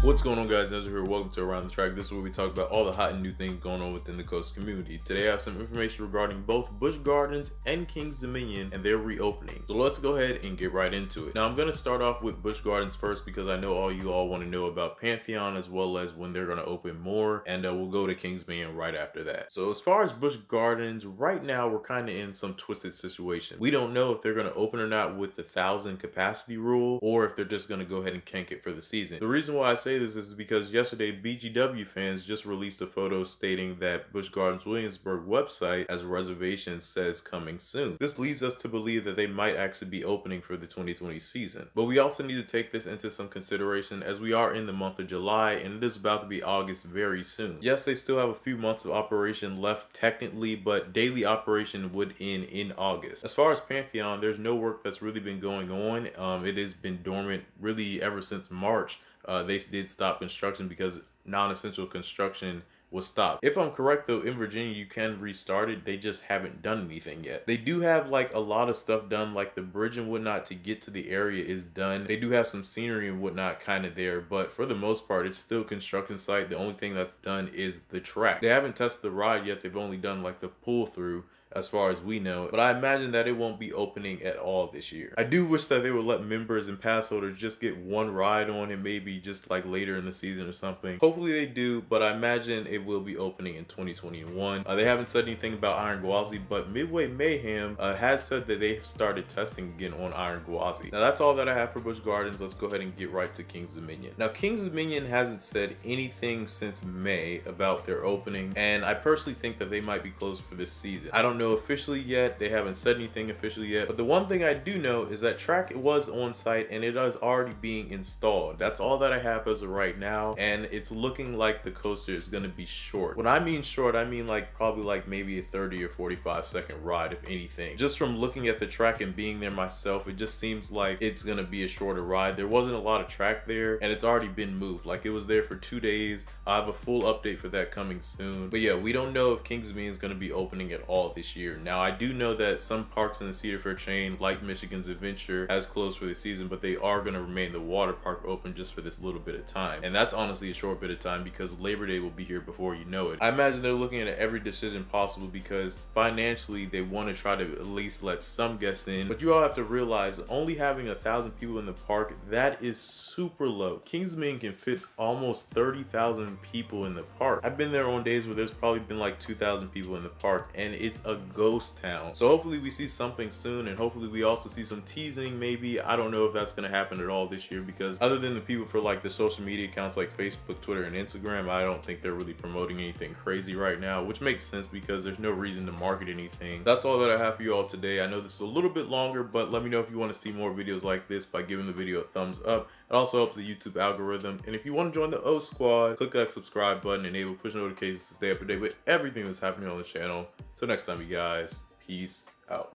What's going on, guys? Angelo here. Welcome to Around the Track. This is where we talk about all the hot and new things going on within the coast community. Today I have some information regarding both Busch Gardens and King's Dominion and their reopening. So let's go ahead and get right into it. Now I'm going to start off with Busch Gardens first because I know all you all want to know about Pantheon as well as when they're going to open more, and we'll go to King's Dominion right after that. So as far as Busch Gardens, right now we're kind of in some twisted situation. We don't know if they're going to open or not with the 1,000 capacity rule, or if they're just going to go ahead and kank it for the season. The reason why I say this is because yesterday BGW fans just released a photo stating that Busch Gardens Williamsburg website as reservations says coming soon. This leads us to believe that they might actually be opening for the 2020 season. But we also need to take this into some consideration as we are in the month of July and it is about to be August very soon. Yes, they still have a few months of operation left technically, but daily operation would end in August. As far as Pantheon, there's no work that's really been going on. It has been dormant really ever since March. They did stop construction because non-essential construction was stopped. If I'm correct though, in Virginia you can restart it. They just haven't done anything yet. They do have like a lot of stuff done, like the bridge and whatnot to get to the area is done. They do have some scenery and whatnot kind of there, but for the most part it's still construction site. The only thing that's done is the track. They haven't tested the ride yet. They've only done like the pull through as far as we know, but I imagine that it won't be opening at all this year. I do wish that they would let members and pass holders just get one ride on it, maybe just like later in the season or something. Hopefully they do, but I imagine it will be opening in 2021. They haven't said anything about Iron Gwazi, but Midway Mayhem has said that they've started testing again on Iron Gwazi. Now that's all that I have for Busch Gardens. Let's go ahead and get right to King's Dominion. Now King's Dominion hasn't said anything since May about their opening, and I personally think that they might be closed for this season. I don't know officially yet. They haven't said anything officially yet, but the one thing I do know is that track was on site and it is already being installed. That's all that I have as of right now, and it's looking like the coaster is going to be short. When I mean short, I mean like probably like maybe a 30 or 45-second ride, if anything. Just from looking at the track and being there myself, it just seems like it's going to be a shorter ride. There wasn't a lot of track there and it's already been moved. Like it was there for 2 days. I have a full update for that coming soon, but yeah, we don't know if King's Dominion is going to be opening at all this year. Now, I do know that some parks in the Cedar Fair chain, like Michigan's Adventure, has closed for the season, but they are going to remain the water park open just for this little bit of time. And that's honestly a short bit of time because Labor Day will be here before you know it. I imagine they're looking at every decision possible because financially they want to try to at least let some guests in. But you all have to realize only having 1,000 people in the park, that is super low. King's Dominion can fit almost 30,000 people in the park. I've been there on days where there's probably been like 2,000 people in the park and it's a ghost town. So hopefully we see something soon, and hopefully we also see some teasing maybe. I don't know if that's going to happen at all this year because other than the people for like the social media accounts like Facebook, Twitter, and Instagram, I don't think they're really promoting anything crazy right now, which makes sense because there's no reason to market anything. That's all that I have for you all today. I know this is a little bit longer, but let me know if you want to see more videos like this by giving the video a thumbs up. It also helps the YouTube algorithm. And if you want to join the O Squad, click that subscribe button, enable push notifications to stay up to date with everything that's happening on the channel. Till next time, you guys. Peace out.